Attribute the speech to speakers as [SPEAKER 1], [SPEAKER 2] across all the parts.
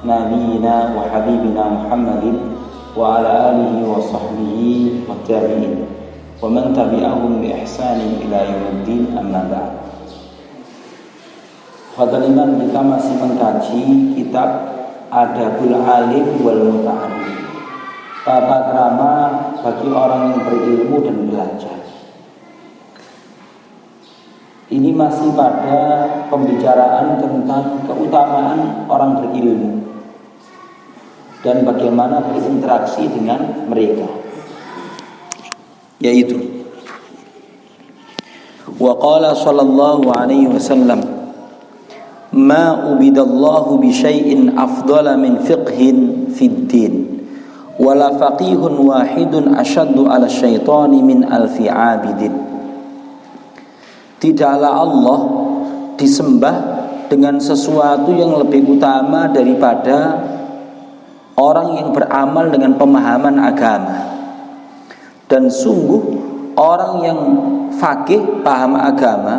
[SPEAKER 1] نبينا وحبيبنا محمد وعلى آله وصحبه والتابعين ومن تبعهم بإحسان إلى يوم الدين أما بعد. Fadhil iman, kita masih mengkaji kitab Adabul Alim wal Muta'allim, tata krama bagi orang yang berilmu dan belajar. Ini masih pada pembicaraan tentang keutamaan orang berilmu dan bagaimana berinteraksi dengan mereka, yaitu wa qala sallallahu alaihi wasallam ma ubidallahu bi syai'in afdala min fiqhin fid din wala faqihun wahidun asyaddu ala syaitani min alfi abidin. Tidaklah Allah disembah dengan sesuatu yang lebih utama daripada orang yang beramal dengan pemahaman agama. Dan sungguh orang yang faqih paham agama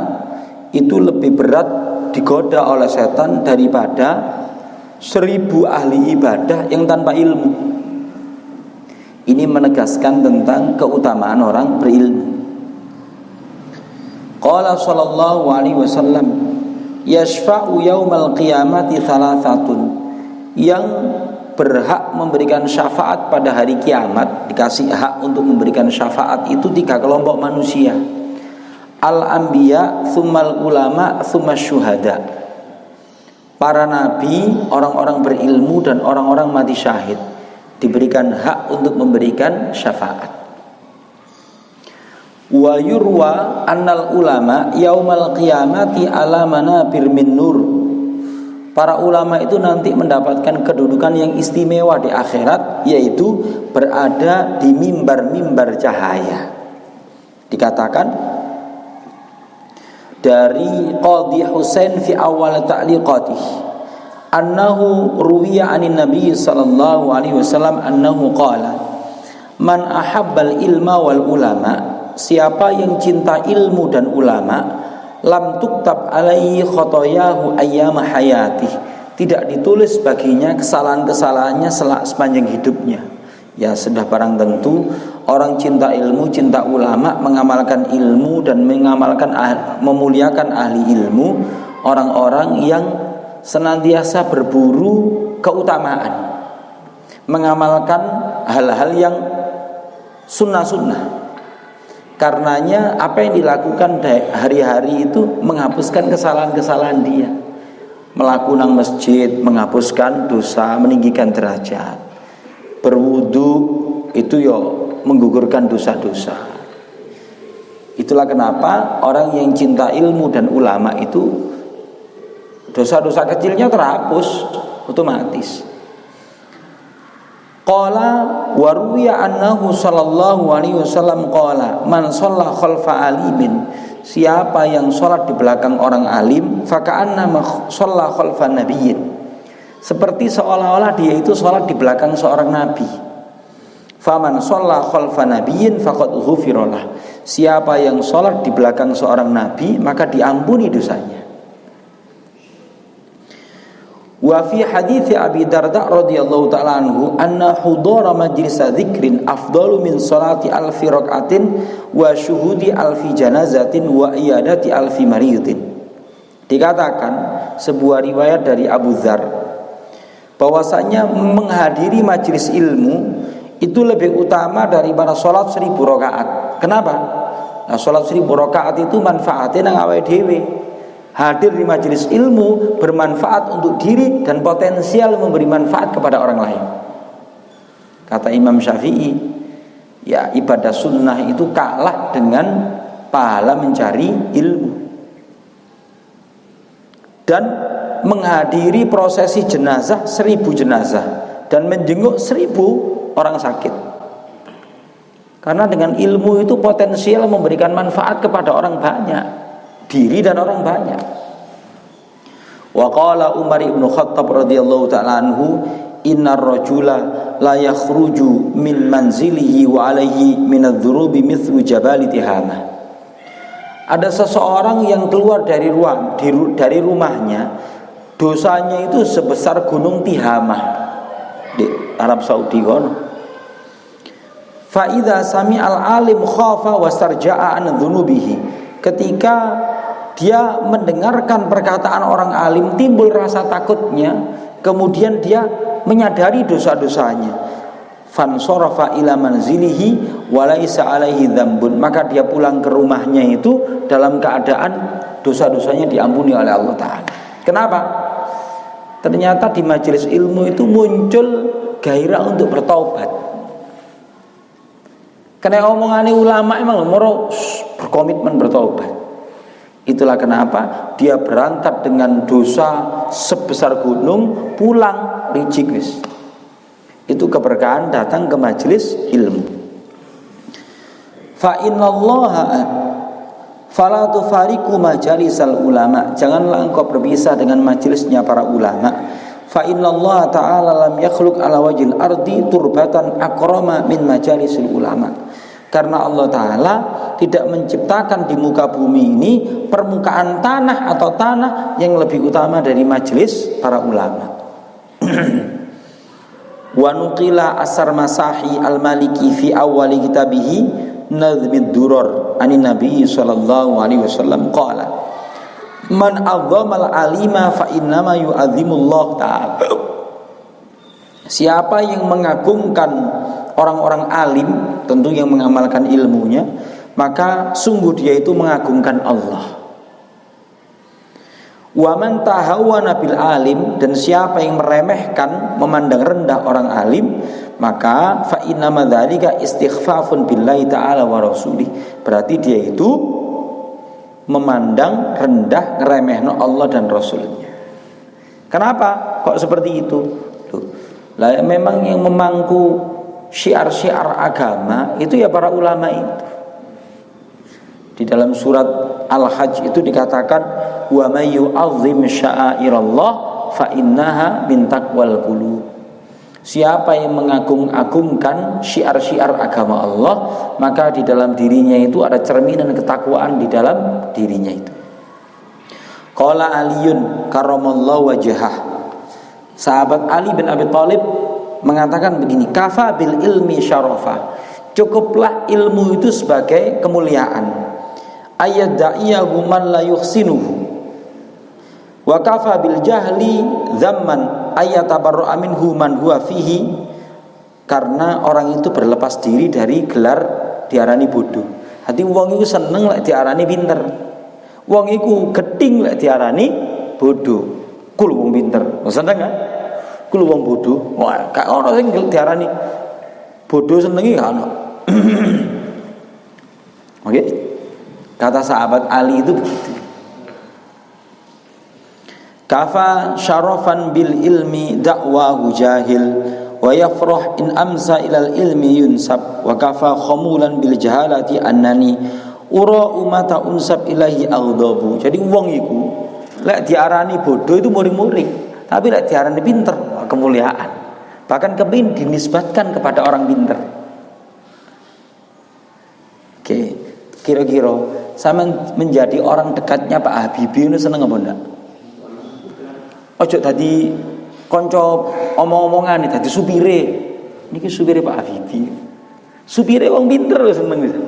[SPEAKER 1] itu lebih berat digoda oleh setan daripada 1000 ahli ibadah yang tanpa ilmu. Ini menegaskan tentang keutamaan orang berilmu. Qala sallallahu alaihi wasallam yashfa'u yaumal qiyamati thalathatun, yang berhak memberikan syafaat pada hari kiamat, dikasih hak untuk memberikan syafaat itu 3 kelompok manusia. Al-anbiya, tsummal ulama, tsummas syuhada. Para nabi, orang-orang berilmu dan orang-orang mati syahid diberikan hak untuk memberikan syafaat. Wa yurwa annal ulama yaumal qiyamati ala manabir min nur. Para ulama itu nanti mendapatkan kedudukan yang istimewa di akhirat, yaitu berada di mimbar-mimbar cahaya. Dikatakan dari Qadhi Husain fi awal ta'liqatih annahu ruwiya anin nabiy sallallahu alaihi wasallam annahu qala man ahabbal ilma wal ulama, siapa yang cinta ilmu dan ulama, lam tuktab alaihi khotoyahu ayyama hayatih, tidak ditulis baginya kesalahan-kesalahannya sepanjang hidupnya. Ya sudah barang tentu orang cinta ilmu, cinta ulama, mengamalkan ilmu dan memuliakan ahli ilmu, orang-orang yang senantiasa berburu keutamaan, mengamalkan hal-hal yang sunnah-sunnah. Karenanya apa yang dilakukan hari-hari itu menghapuskan kesalahan-kesalahan dia. Melakukan masjid, menghapuskan dosa, meninggikan derajat. Berwudu itu menggugurkan dosa-dosa. Itulah kenapa orang yang cinta ilmu dan ulama itu dosa-dosa kecilnya terhapus otomatis. Qala wa ruwiya annahu sallallahu alaihi wasallam qala man shalla khalfa alimin, siapa yang sholat di belakang orang alim, faka'annama shalla khalfa nabiyyin, seperti seolah-olah dia itu sholat di belakang seorang nabi. Faman shalla khalfa nabiyyin faqad ghufiralah, siapa yang sholat di belakang seorang nabi maka diampuni dosanya. Wa fi hadithi Abi Darda radhiyallahu ta'ala anhu anna hudura majlis dzikrin afdalu min salati alfi rak'atin wa syuhudi alfi janazatin wa iyadati alfi maridin. Dikatakan sebuah riwayat dari Abu Dzar bahwasanya menghadiri majelis ilmu itu lebih utama daripada salat 1000 rakaat. Kenapa? Nah, salat 1000 rakaat itu manfaatnya nang awake dhewe. Hadir di majelis ilmu bermanfaat untuk diri dan potensial memberi manfaat kepada orang lain. Kata Imam Syafi'i, ya ibadah sunnah itu kalah dengan pahala mencari ilmu. Dan menghadiri prosesi jenazah 1000 jenazah dan menjenguk 1000 orang sakit. Karena dengan ilmu itu potensial memberikan manfaat kepada orang banyak, diri dan orang banyak. Wa qala Umar ibn Khattab radhiyallahu ta'ala anhu innar rajula la yakhruju min manzilihi wa alaihi min adz-dzunubi mithlu jabal Tihama. Ada seseorang yang keluar dari rumahnya dosanya itu sebesar gunung Tihamah di Arab Saudi kono. Fa idza sami'al alim khafa wastarja'a an dzunubihi. Ketika dia mendengarkan perkataan orang alim, timbul rasa takutnya, kemudian dia menyadari dosa-dosanya. Fansarafa ila manzilihi wa laisa alaihi dzambun. Maka dia pulang ke rumahnya itu dalam keadaan dosa-dosanya diampuni oleh Allah Ta'ala. Kenapa? Ternyata di majelis ilmu itu muncul gairah untuk bertaubat. Karena omongannya ulama emang moro berkomitmen bertaubat. Itulah kenapa dia berangkat dengan dosa sebesar gunung, pulang licik wis. Itu keberkahan datang ke majelis ilmu. Fa innallaha fala tufariqu majalisal ulama. Janganlah engkau berpisah dengan majelisnya para ulama. Fa innallaha ta'ala lam yakhluq ala wajhil ardi turbatan akrama min majalisil ulama. Karena Allah Ta'ala tidak menciptakan di muka bumi ini permukaan tanah atau tanah yang lebih utama dari majelis para ulama. Wa nuqila asar masahi al-maliki fi awali kitabihi Nadhmid Duror anin Nabi sallallahu alaihi wasallam qala man azzamal alima fa innama yu'azzimullah ta'ala. Siapa yang mengagungkan orang-orang alim, tentu yang mengamalkan ilmunya, maka sungguh dia itu mengagungkan Allah. Wa man tahawwana bil alim, dan siapa yang meremehkan, memandang rendah orang alim, maka fa innama dzalika istighfafun billahi ta'ala wa rasulih. Berarti dia itu memandang rendah, ngeremehno Allah dan Rasulnya. Kenapa kok seperti itu? Lah memang yang memangku syiar-syiar agama itu ya para ulama itu. Di dalam surat Al-Hajj itu dikatakan wa may yu'azzim sya'airallah fa innaha min taqwal qulub. Siapa yang mengagung-agungkan syiar-syiar agama Allah, maka di dalam dirinya itu ada cerminan ketakwaan di dalam dirinya itu. Qala Aliyun karramallahu wajhah. Sahabat Ali bin Abi Thalib mengatakan begini, kafa bil ilmi syarafa. Cukuplah ilmu itu sebagai kemuliaan. Ayat da'iyahu man la yuhsinuhu. Wa kafa bil jahli dzamman ayat tabarra'a minhu man huwa fihi. Karena orang itu berlepas diri dari gelar diarani bodoh. Hati wong iku seneng lek diarani pinter. Wong iku geding lek diarani bodoh. Kul wong pinter. Seneng kan? Kul wong bodoh. Wah, gak ono sing diarani bodoh senengi gak ono. Oke. Kata sahabat Ali itu begitu. Kafa syarafan bil ilmi da'wahu jahil wa yafrah in amsa ilal ilmi yunsab wa kafa khamulan bil jahalati annani ura umata unsab ilahi aghdabu. Jadi wong iku lek diarani bodoh itu muring-muring, tapi lek diarani pinter kemuliaan. Bahkan kepin dinisbatkan kepada orang pinter. Oke, kira-kira sama menjadi orang dekatnya Pak Habibie itu seneng apa enggak? Ojo tadi konco omong-omongan nih, tadi supire. Niki supire Pak Habibie. Supire wong pinter seneng gitu.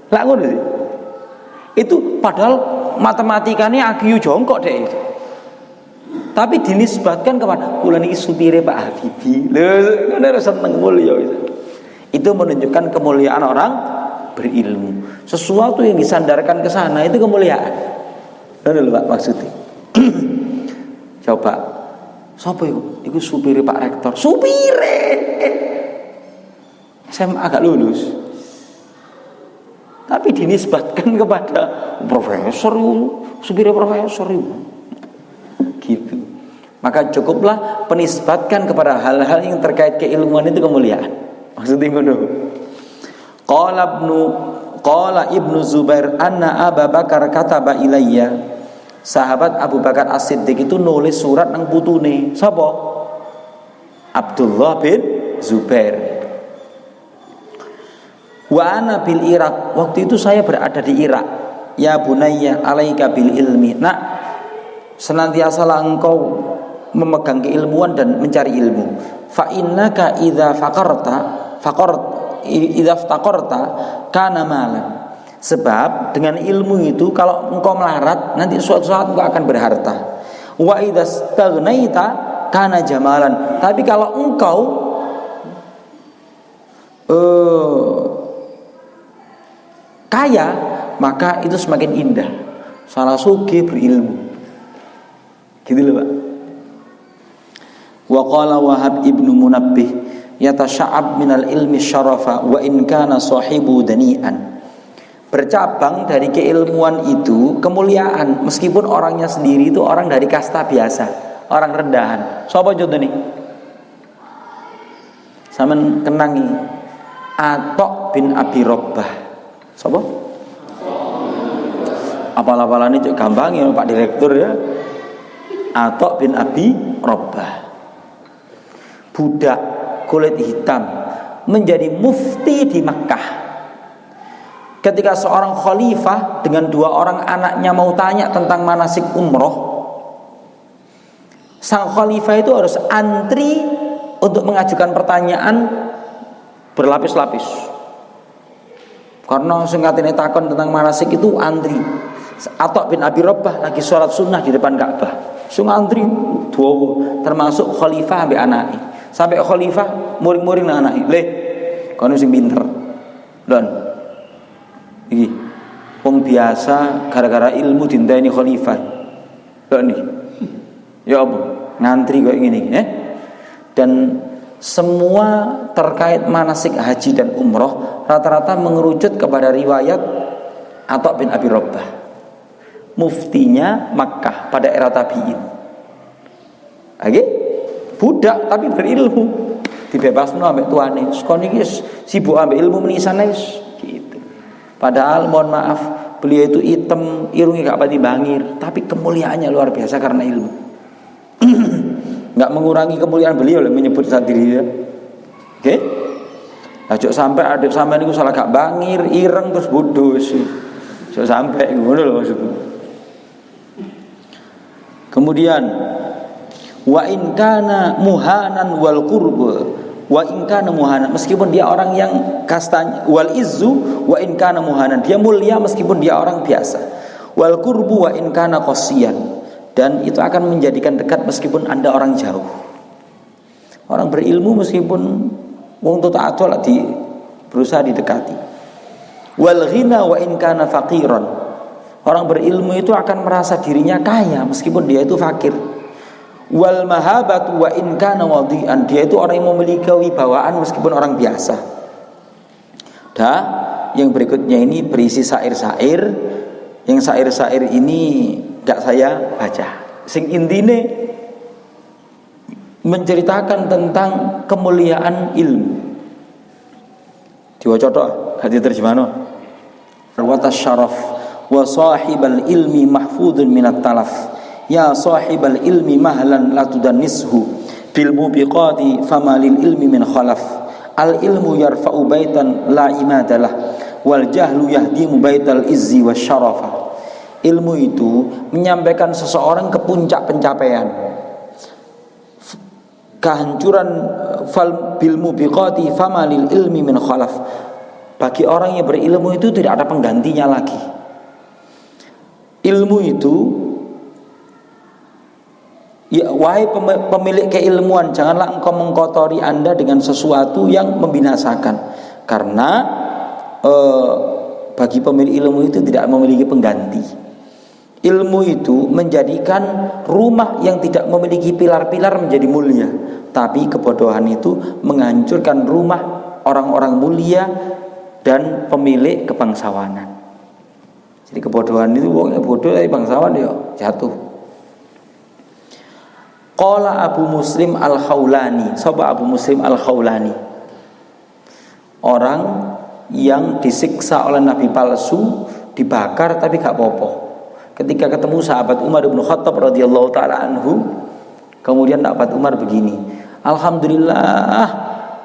[SPEAKER 1] Lah ngono sih. Itu padahal matematikanya IQ jongkok deh itu. Tapi dinisbatkan kepada kula niki supire Pak Habibie. Lho, ngono seneng mulya itu. Itu menunjukkan kemuliaan orang berilmu. Sesuatu yang disandarkan ke sana itu kemuliaan. Ngono lho Pak maksudnya. Coba, siapa itu? Itu supire Pak Rektor. Supire. Saya agak lulus. Tapi dinisbatkan kepada profesor, supire profesor itu. Gitu. Maka cukuplah penisbatkan kepada hal-hal yang terkait keilmuan itu kemuliaan. Maksudnya ngono. Qala Ibnu Zubair anna Abu Bakar kataba ilayya. Sahabat Abu Bakar As-Siddiq itu nulis surat nang putune. Sapa? Abdullah bin Zubair. Wa ana bil Irak. Waktu itu saya berada di Irak. Ya bunayya alaika bil ilmi. Nak, senantiasalah engkau memegang keilmuan dan mencari ilmu. Fa innaka idza iftaqarta kana malan. Sebab dengan ilmu itu kalau engkau melarat, nanti suatu saat engkau akan berharta. Wa idza staghnaita kana jamalan. Tapi kalau engkau kaya, maka itu semakin indah. Salah sugih berilmu. Gitu loh, Pak. Wa qala Wahab ibnu Munabbih yatasha'ab minal ilmi syarafa wa in kana sahibu dani'an. Bercabang dari keilmuan itu kemuliaan, meskipun orangnya sendiri itu orang dari kasta biasa, orang rendahan. Sapa contoh nih? Sampeyan kenangi Atok bin Abi Robbah. Sapa? Apal-apalane cek gampang ya Pak Direktur ya. Atok bin Abi Robbah. Budak kulit hitam menjadi mufti di Makkah. Ketika seorang khalifah dengan 2 orang anaknya mau tanya tentang manasik umroh, sang khalifah itu harus antri untuk mengajukan pertanyaan berlapis-lapis. Karena singkatnya takon tentang manasik itu antri. Atok bin Abi Robbah lagi sholat sunnah di depan Ka'bah, sung antri dua, termasuk khalifah sampai anaknya. Sampai khalifah muring-muring nang anake. "Le, kono sing pinter." Don. Iki wong biasa gara-gara ilmu dinteni khalifah. Lho nih. Ya apa? Ngantri kok ngene iki, Dan semua terkait manasik haji dan umroh rata-rata mengerucut kepada riwayat Atok bin Abi Robbah, muftinya Makkah pada era tabi'in. Oke? Budak tapi berilmu, dibebasno ambek tuane. Sekon iki sibuk ambek ilmu menisan wis gitu. Padahal mohon maaf, beliau itu hitam, irungnya gak pati bangir, tapi kemuliaannya luar biasa karena ilmu. Gak mengurangi kemuliaan beliau lah menyebut saat diri ya. Oke? Aja sampai adik sampean niku salah gak bangir, ireng terus bodoh sih. Aja sampai ngono lho maksudku. Kemudian wa in kana muhanan wal qurb, wa in kana muhanan, meskipun dia orang yang kastanya, wal izzu wa in kana muhanan, dia mulia meskipun dia orang biasa, wal qurbu wa in kana qasiyan, dan itu akan menjadikan dekat meskipun Anda orang jauh. Orang berilmu meskipun wong taat lah berusaha didekati. Wal ghina wa in kana faqiran, orang berilmu itu akan merasa dirinya kaya meskipun dia itu fakir. Wal mahabatu wa in kana wadi'an, dia itu orang yang memiliki kewibawaan meskipun orang biasa. Yang berikutnya ini berisi syair-syair, yang syair-syair ini gak saya baca. Sing intine menceritakan tentang kemuliaan ilmu. Diwaca tok, gak diterjemahno. Wa tasyaraf wa sahibal ilmi mahfudun minat talaf. Ya sahibal ilmi mahlan la tudannishu bil mubiqati fama lil ilmi min khalaf. Al ilmu yarfa'u baitan la imadalah wal jahlu yahdimu baital izzi wasyarafa. Ilmu itu menyampaikan seseorang ke puncak pencapaian, kehancuran. Fal bil mubiqati fama lil ilmi min khalaf. Bagi orang yang berilmu itu tidak ada penggantinya lagi. Ilmu itu, ya wahai pemilik keilmuan, janganlah engkau mengkotori Anda dengan sesuatu yang membinasakan. Karena bagi pemilik ilmu itu tidak memiliki pengganti. Ilmu itu menjadikan rumah yang tidak memiliki pilar-pilar menjadi mulia, tapi kebodohan itu menghancurkan rumah orang-orang mulia dan pemilik kebangsawanan. Jadi kebodohan itu wongnya bodoh tapi bangsawan ya jatuh. Qala Abu Muslim Al-Khawlani. Sapa Abu Muslim Al-Khawlani? Orang yang disiksa oleh nabi palsu, dibakar tapi gak apa-apa. Ketika ketemu sahabat Umar bin Khattab radhiyallahu taala anhu, kemudian sahabat Umar begini, alhamdulillah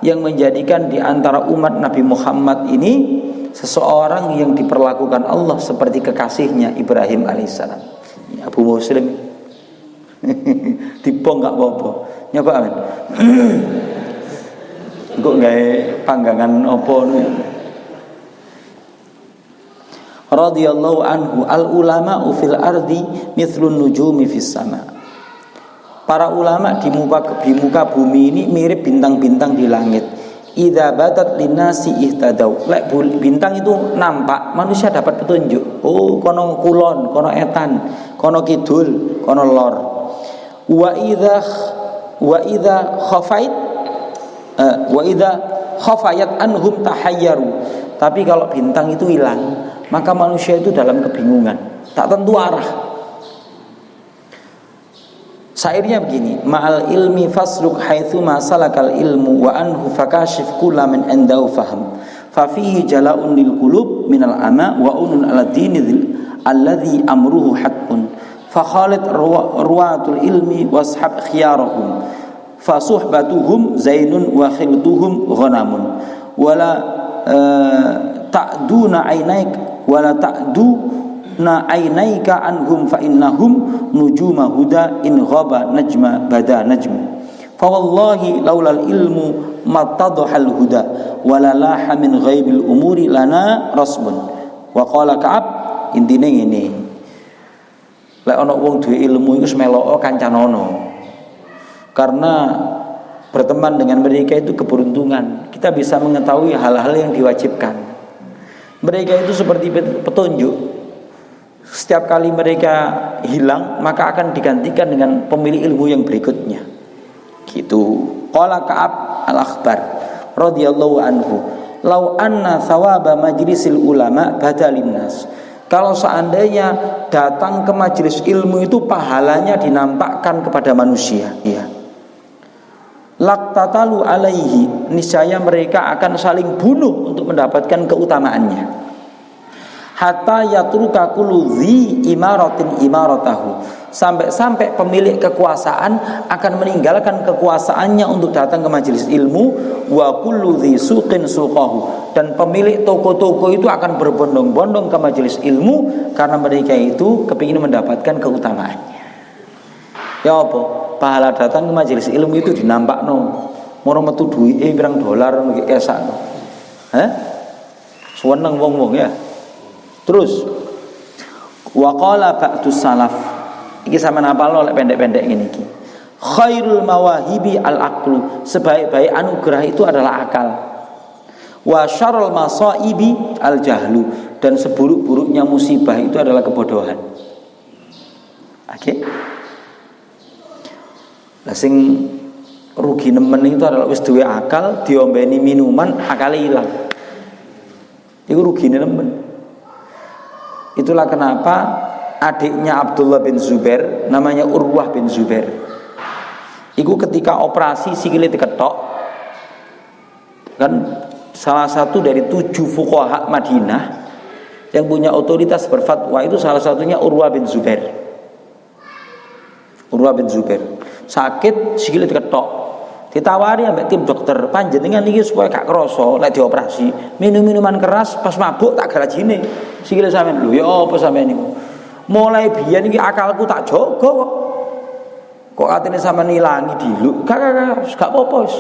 [SPEAKER 1] yang menjadikan di antara umat Nabi Muhammad ini seseorang yang diperlakukan Allah seperti kekasihnya Ibrahim alaihissalam. Abu Muslim. Dibong gak apa-apa. Nyoba amin. Kok gawe panggangan apa niku. Radhiyallahu anhu al ulama fil ardi mithlun nujumi fis sama. Para ulama di muka bumi ini mirip bintang-bintang di langit. Idza batat linnasi ihtadau. Lek bintang itu nampak, manusia dapat petunjuk. Oh, kono kulon, kono etan, kono kidul, kono lor. Wa idza khafayat anhum tahayyaru. Tapi kalau bintang itu hilang, maka manusia itu dalam kebingungan, tak tentu arah. Syairnya begini, ma'al ilmi fasluk haitsu ma salakal ilmu wa anhu fakashif kulla min indahu faham. Fa fihi jala'un lil qulub minal ama wa unun ala dinil alladhi amruhu hatmun. Fa khalid ruwatul ilmi washab khiyarahum. Fa suhbatuhum zainun wa khiltuhum ghanamun. Wala ta'duna ainaik wala ta'duna ainaika anhum fa innahum nujuma huda in ghaba najma bada najmu. Fa wallahi laulal ilmu matadhal huda wala laha min ghaibil umuri lana rasbun. Wa qala Ka'ab, intine ngene. Lek ana wong duwe ilmu iku semelok kancanono. Karena berteman dengan mereka itu keberuntungan. Kita bisa mengetahui hal-hal yang diwajibkan. Mereka itu seperti petunjuk. Setiap kali mereka hilang, maka akan digantikan dengan pemilik ilmu yang berikutnya. Gitu. Qala Ka'ab al-Akhbar radhiyallahu anhu, "Lau anna thawaba majlisil ulama badalin nas." Kalau seandainya datang ke majelis ilmu itu pahalanya dinampakkan kepada manusia, ya. Laqtatalu alaihi, niscaya mereka akan saling bunuh untuk mendapatkan keutamaannya. Hatta yatruka kullu dzi imaratin imaratahu, sampai pemilik kekuasaan akan meninggalkan kekuasaannya untuk datang ke majelis ilmu. Wa kullu dzi suqin suqahu, dan pemilik toko-toko itu akan berbondong-bondong ke majelis ilmu karena mereka itu kepingin mendapatkan keutamaannya. Ya apa? Pahala datang ke majelis ilmu itu dinampakno. Moro metu duwike pirang dolar niki kesakno. Suweneng wong-wong ya. Terus wa qala ba'dus salaf, iki sampean hafal lek pendek-pendek ngene iki. Khairul mawahibi al-aqlu, sebaik-baik anugerah itu adalah akal. Wa syarrul masaibi al-jahlu, dan seburuk-buruknya musibah itu adalah kebodohan. Oke. Lah sing rugi nemen itu adalah wis duwe akal, diombeni minuman, akale ilang. Iku rugine nemen. Itulah kenapa adiknya Abdullah bin Zubair, namanya Urwah bin Zubair, itu ketika operasi sikile diketok, kan salah satu dari 7 fuqaha Madinah yang punya otoritas berfatwa itu salah satunya Urwah bin Zubair. Urwah bin Zubair sakit sikile diketok, ditawari ambek tim dokter, panjenengan iki supaya gak krasa lek dioperasi, minum minuman keras, pas mabuk tak garajine sikile sampean. Lho ya apa sampean niku? Mulai biyen iki akalku tak jaga kok atine sampean ilangi diluk. Gak apa-apa wis.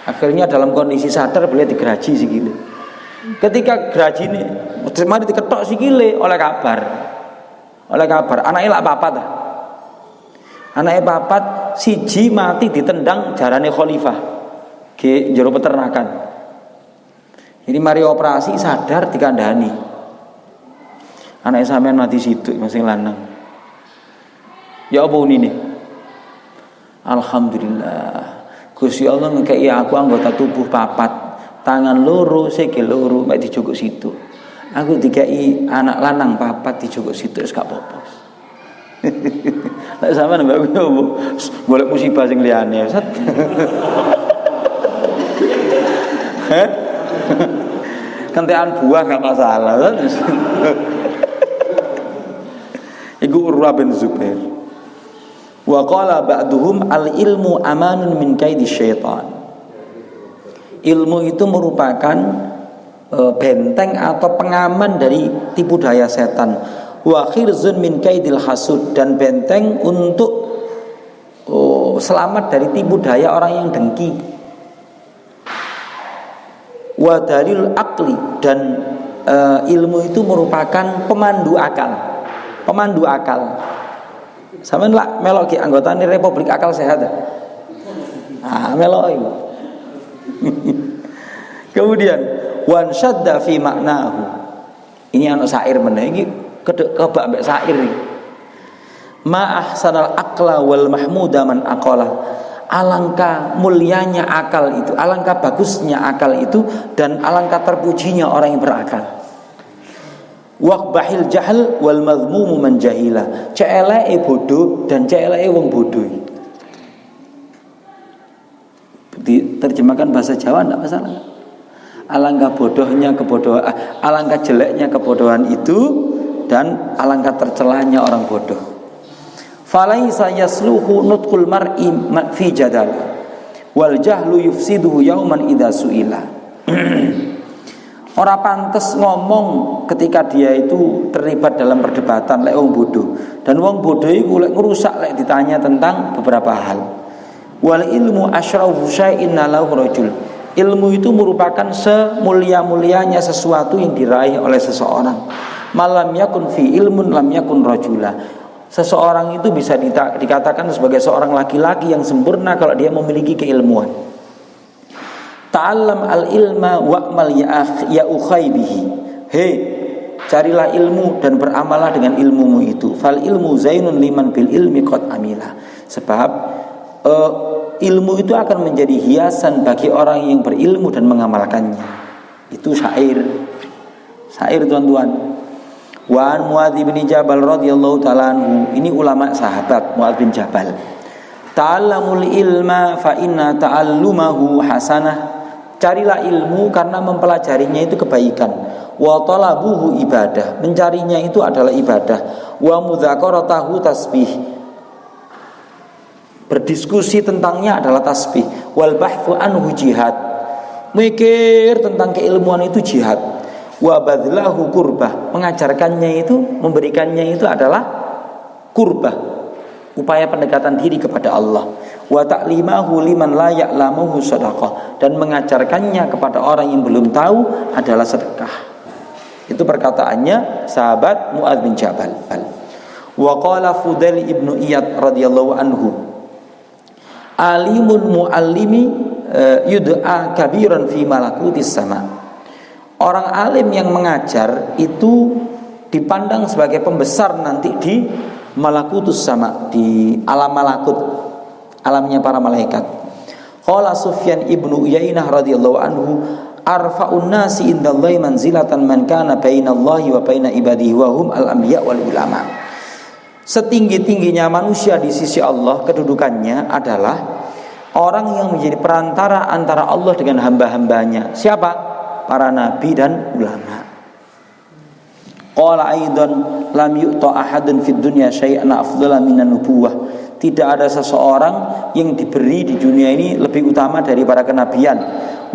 [SPEAKER 1] Akhirnya dalam kondisi sadar beliau digeraji sikile. Ketika gerajine mari diketok sikile oleh kabar anake lak papat ta. Anake papat, siji mati ditendang jarane khalifah ke jero peternakan. Jadi mari operasi sadar dikandani. Anake sampean mati situ masing lanang. Ya apa unine? Alhamdulillah. Gusti Allah ngekei aku anggota tubuh papat, tangan loro, sikil loro, mek dijogok situ. Aku dikei anak lanang papat dijogok situ wis gak apa-apa. Lek sampean mbak aku golek musibah sing liyane. Kentekan buah gak masalah. Iku Urwah bin Zubair. Wa qala ba'duhum al-ilmu amanun min kaidi syaitan. Ilmu itu merupakan benteng atau pengaman dari tipu daya setan. Wa khirzun min kaidil hasud, dan benteng untuk selamat dari tipu daya orang yang dengki. Wa dalil akli, dan ilmu itu merupakan pemandu akal. Pemandu akal. Sampeyan lak melok ki anggotane Republik Akal Sehat. Melok iku. Kemudian wan syadda fi maknahu. Ini ana syair meneh iki kebak mbek syair iki. Ma ahsanal aqla wal mahmuda man aqala. Alangkah mulianya akal itu, alangkah bagusnya akal itu, dan alangkah terpujinya orang yang berakal. Waqbahil jahl wal madhmumu man jahila. Celeke bodoh dan celeke wong bodoh. Diterjemahkan bahasa Jawa enggak masalah. Alangkah bodohnya kebodohan, alangkah jeleknya kebodohan itu, dan alangkah tercelanya orang bodoh. Falaisa yasluhu nutqul mar'i fi jadal wal jahlu yufsiduhu yauman idza su'ila. Ora pantes ngomong ketika dia itu terlibat dalam perdebatan lek wong bodoh, dan wong bodoh iku lek ngerusak lek ditanya tentang beberapa hal. Wal ilmu asyrafu syai'in lahu rajul. Ilmu itu merupakan semulia-mulianya sesuatu yang diraih oleh seseorang. Malam yakun fi ilmun lam yakun rajula. Seseorang itu bisa dikatakan sebagai seorang laki-laki yang sempurna kalau dia memiliki keilmuan. Ta'allam al-ilma wa'mal ya ukhay bihi. Hei, carilah ilmu dan beramalah dengan ilmumu itu. Fal ilmu zainun liman bil ilmi qad amila. Sebab ilmu itu akan menjadi hiasan bagi orang yang berilmu dan mengamalkannya. Itu syair. Syair tuan-tuan. Wa an Muadz bin Jabal radhiyallahu ta'ala anhu. Ini ulama sahabat Muadz bin Jabal. Ta'allamul ilma fa inna ta'allumahu hasanah. Carilah ilmu karena mempelajarinya itu kebaikan. Wa talabuhu ibadah. Mencarinya itu adalah ibadah. Wa mudzakaratahu tasbih. Berdiskusi tentangnya adalah tasbih. Wal bahthu anhu jihad. Mikir tentang keilmuan itu jihad. Wa badlahu kurbah. Mengajarkannya itu, memberikannya itu adalah kurbah, upaya pendekatan diri kepada Allah. Wa ta'limahu liman la ya'lamuhu shadaqah. Dan mengajarkannya kepada orang yang belum tahu adalah sedekah. Itu perkataannya sahabat Muadz bin Jabal. Wa qala Fudail ibnu Iyad radhiyallahu anhu, alimun muallimi yud'a kabiran fi malakutis sama. Orang alim yang mengajar itu dipandang sebagai pembesar nanti di malakutus sama, di alam malakut, alamnya para malaikat. Qala Sufyan ibnu Uyainah radhiyallahu anhu, arfa'un nasi indallahi manzilatan man kana bainallahi wa baina ibadihi wa hum al-anbiya wal ulama. Setinggi-tingginya manusia di sisi Allah kedudukannya adalah orang yang menjadi perantara antara Allah dengan hamba-hambanya. Siapa? Para nabi dan ulama. Qala aidan lam yu'ta ahadun fid dunya syai'an afdhala minan nubuwah. Tidak ada seseorang yang diberi di dunia ini lebih utama dari para kenabian.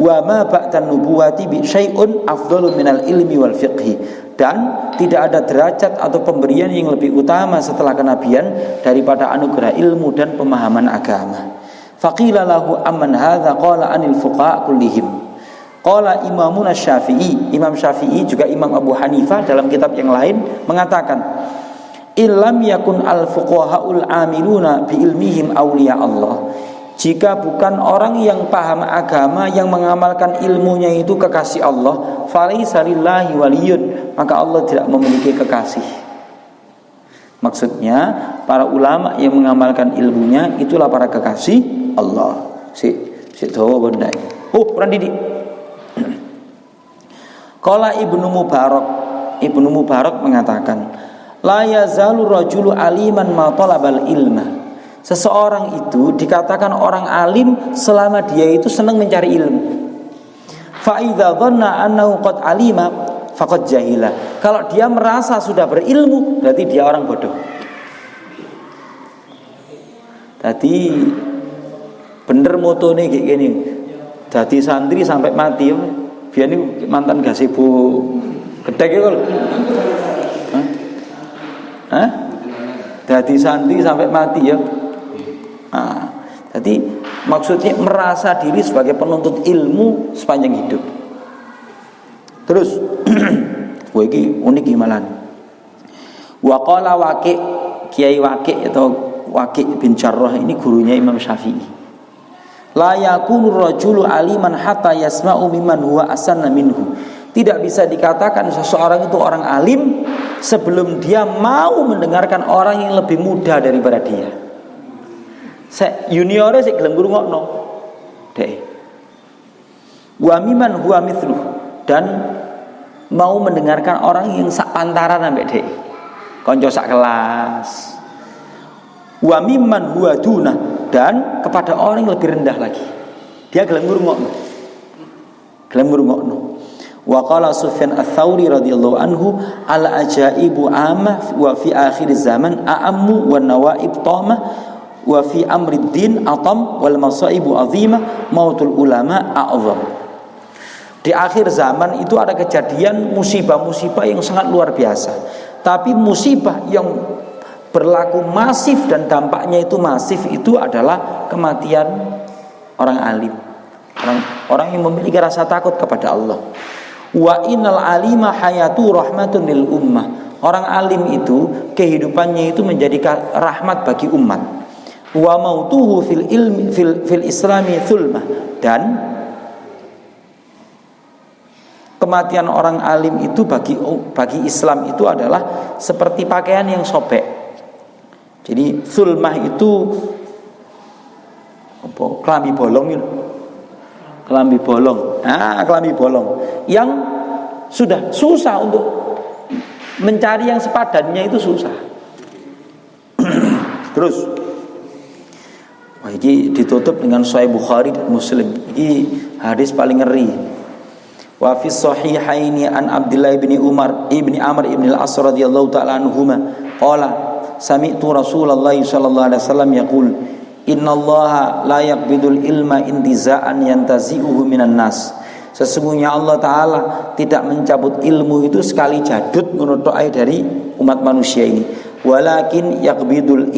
[SPEAKER 1] Wa ma ba'dan nubuwati bi syai'un afdalu minal ilmi wal fiqhi. Dan tidak ada derajat atau pemberian yang lebih utama setelah kenabian daripada anugerah ilmu dan pemahaman agama. Faqila lahu amman hadza qala anil fuqaha kullihim. Qala Imamuna Syafi'i, Imam Syafi'i juga Imam Abu Hanifah dalam kitab yang lain mengatakan, illam yakun al-fuqahaul amiluna bi ilmihim awliya Allah. Jika bukan orang yang paham agama yang mengamalkan ilmunya itu kekasih Allah, falaisa lillahi waliyun, maka Allah tidak memiliki kekasih. Maksudnya para ulama yang mengamalkan ilmunya itulah para kekasih Allah. Si dawa bondai. Kurang didik. Qala Ibnu Mubarak mengatakan, la yazalu rajulu aliman ma talabal ilma. Seseorang itu dikatakan orang alim selama dia itu senang mencari ilmu. Fa idza dhanna annahu qad alima faqad jahila. Kalau dia merasa sudah berilmu, berarti dia orang bodoh. Tadi bener motone kayak gini. Dadi santri sampai mati ya. Biar ini mantan gazebo gedek itu loh. Dadi santri sampai mati ya. Jadi maksudnya merasa diri sebagai penuntut ilmu sepanjang hidup. Terus wah iki unik imalan. Wa qala Waqi', Kiai Waqi' atau Waqi' bin Jarrah ini gurunya Imam Syafi'i. La yakunu rajulu aliman hatta yasma'u mimman huwa asanna minhu. Tidak bisa dikatakan seseorang itu orang alim sebelum dia mau mendengarkan orang yang lebih muda daripada dia. Juniore sik gelem ngrungokno. Dek. Wa mimman huwa mithluh, dan mau mendengarkan orang yang sak pantaran ambek dek. Kanca sak kelas. Wa mimman huwa dunah, dan kepada orang yang lebih rendah lagi. Dia gelem ngrungokno. Gelem ngrungokno. Wa qala Sufyan Ats-Tsauri radhiyallahu anhu al ajaibu amah wa fi akhir zaman a'ammu wan nawaib tamah wa fi amrid din atam wal masaibu azimah mautul ulama a'zam. Di akhir zaman itu ada kejadian musibah-musibah yang sangat luar biasa. Tapi musibah yang berlaku masif dan dampaknya itu masif itu adalah kematian orang alim. Orang yang memiliki rasa takut kepada Allah. Wa innal alima hayatu rahmatun lil ummah. Orang alim itu kehidupannya itu menjadi rahmat bagi umat. Wa mautuhu fil ilmi fil islami thulmah, dan kematian orang alim itu bagi Islam itu adalah seperti pakaian yang sobek. Jadi thulmah itu apa? Kelambi bolong itu. Kelambi bolong. Kelambi bolong yang sudah susah untuk mencari yang sepadannya, itu susah. Terus ini ditutup dengan Sahih Bukhari dan Muslim. Ini hadis paling ngeri. Wa fi sahihaini an Abdullah bin Umar ibni Amr ibn al-As radhiyallahu ta'ala anhuma qala sami'tu Rasulullah sallallahu alaihi wasallam yaqul innallaha la yaqbidul ilma intiza'an yantazi'uhu minan nas. Sesungguhnya Allah Ta'ala tidak mencabut ilmu itu sekali jadut menurut doa dari umat manusia ini. Walakin yaqbidul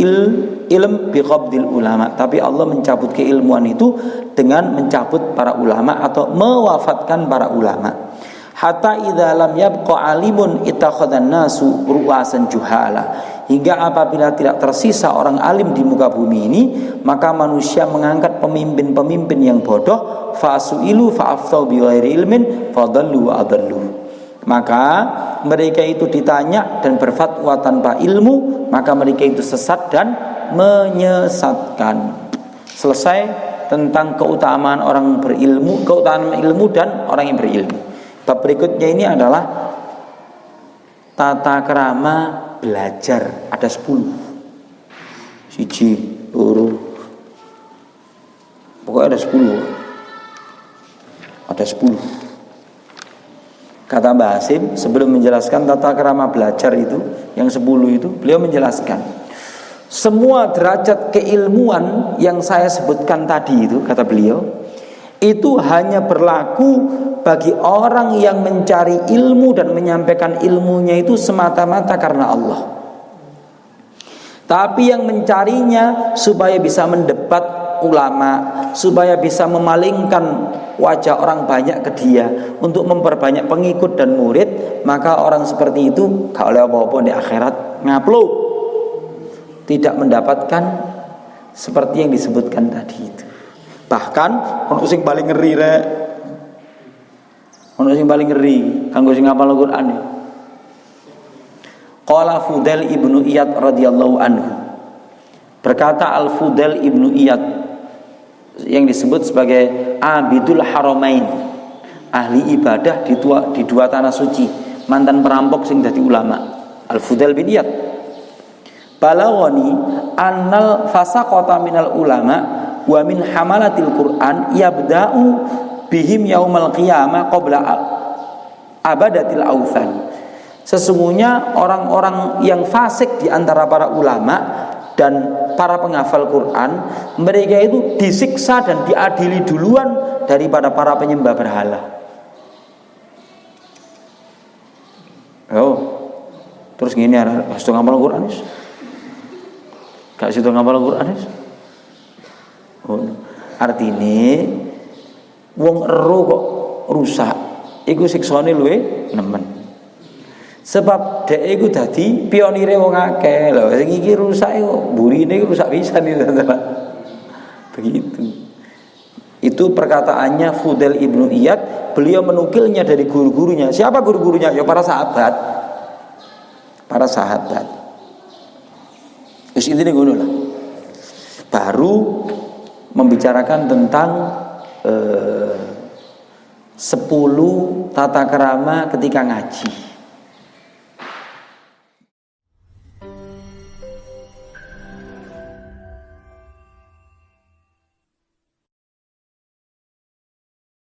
[SPEAKER 1] ilm biqabdil ulama. Tapi Allah mencabut keilmuan itu dengan mencabut para ulama atau mewafatkan para ulama. Hatta idza lam yabqa alimun ittakhadhan nasu ru'asan juhala. Hingga apabila tidak tersisa orang alim di muka bumi ini, maka manusia mengangkat pemimpin-pemimpin yang bodoh, fa'asu'ilu fa'aftau bighairi ilmin fadallu wa adallu. Maka mereka itu ditanya dan berfatwa tanpa ilmu, maka mereka itu sesat dan menyesatkan. Selesai tentang keutamaan orang berilmu, keutamaan ilmu dan orang yang berilmu. Bab berikutnya ini adalah tata krama belajar. Ada 10. Siji, loro. Pokoknya ada 10. Ada 10. Kata Mbah Hasim sebelum menjelaskan tata krama belajar itu, yang 10 itu, beliau menjelaskan semua derajat keilmuan yang saya sebutkan tadi itu, kata beliau, itu hanya berlaku bagi orang yang mencari ilmu dan menyampaikan ilmunya itu semata-mata karena Allah. Tapi yang mencarinya supaya bisa mendebat ulama, supaya bisa memalingkan wajah orang banyak ke dia, untuk memperbanyak pengikut dan murid, maka orang seperti itu gak oleh apa-apa di akhirat, ngaplo, tidak mendapatkan seperti yang disebutkan tadi itu. Bahkan ono sing paling ngeri rek. Ono sing paling ngeri kanggo sing ngapal Al-Qur'an. Qala Fudail ibnu Iyad radhiyallahu anhu. Berkata Al-Fudail ibnu Iyad yang disebut sebagai Abidul Haramain, ahli ibadah di dua tanah suci, mantan perampok sing dadi ulama. Al-Fudail bin Iyad. Balawani annal fasaqata minal ulama wa min hamalatil Qur'an yabda'u bihim yaumal qiyamah qabla abadatil authan. Sesungguhnya orang-orang yang fasik di antara para ulama dan para penghafal Quran, mereka itu disiksa dan diadili duluan daripada para penyembah berhala. Oh, terus gini harus ngapal Quran? Gak situ ngapal Quran? Artine wong ero kok rusak iku siksane luwe nemen. Sebab dhek iku dadi pionire wong akeh lho. Sing iki rusak kok burine rusak pisan itu. Begitu. Itu perkataannya Fudail ibnu Iyad. Beliau menukilnya dari guru-gurunya. Siapa guru-gurunya? Ya para sahabat. Para sahabat. Terus intinya ngono lah. Baru membicarakan tentang 10 tata krama ketika ngaji.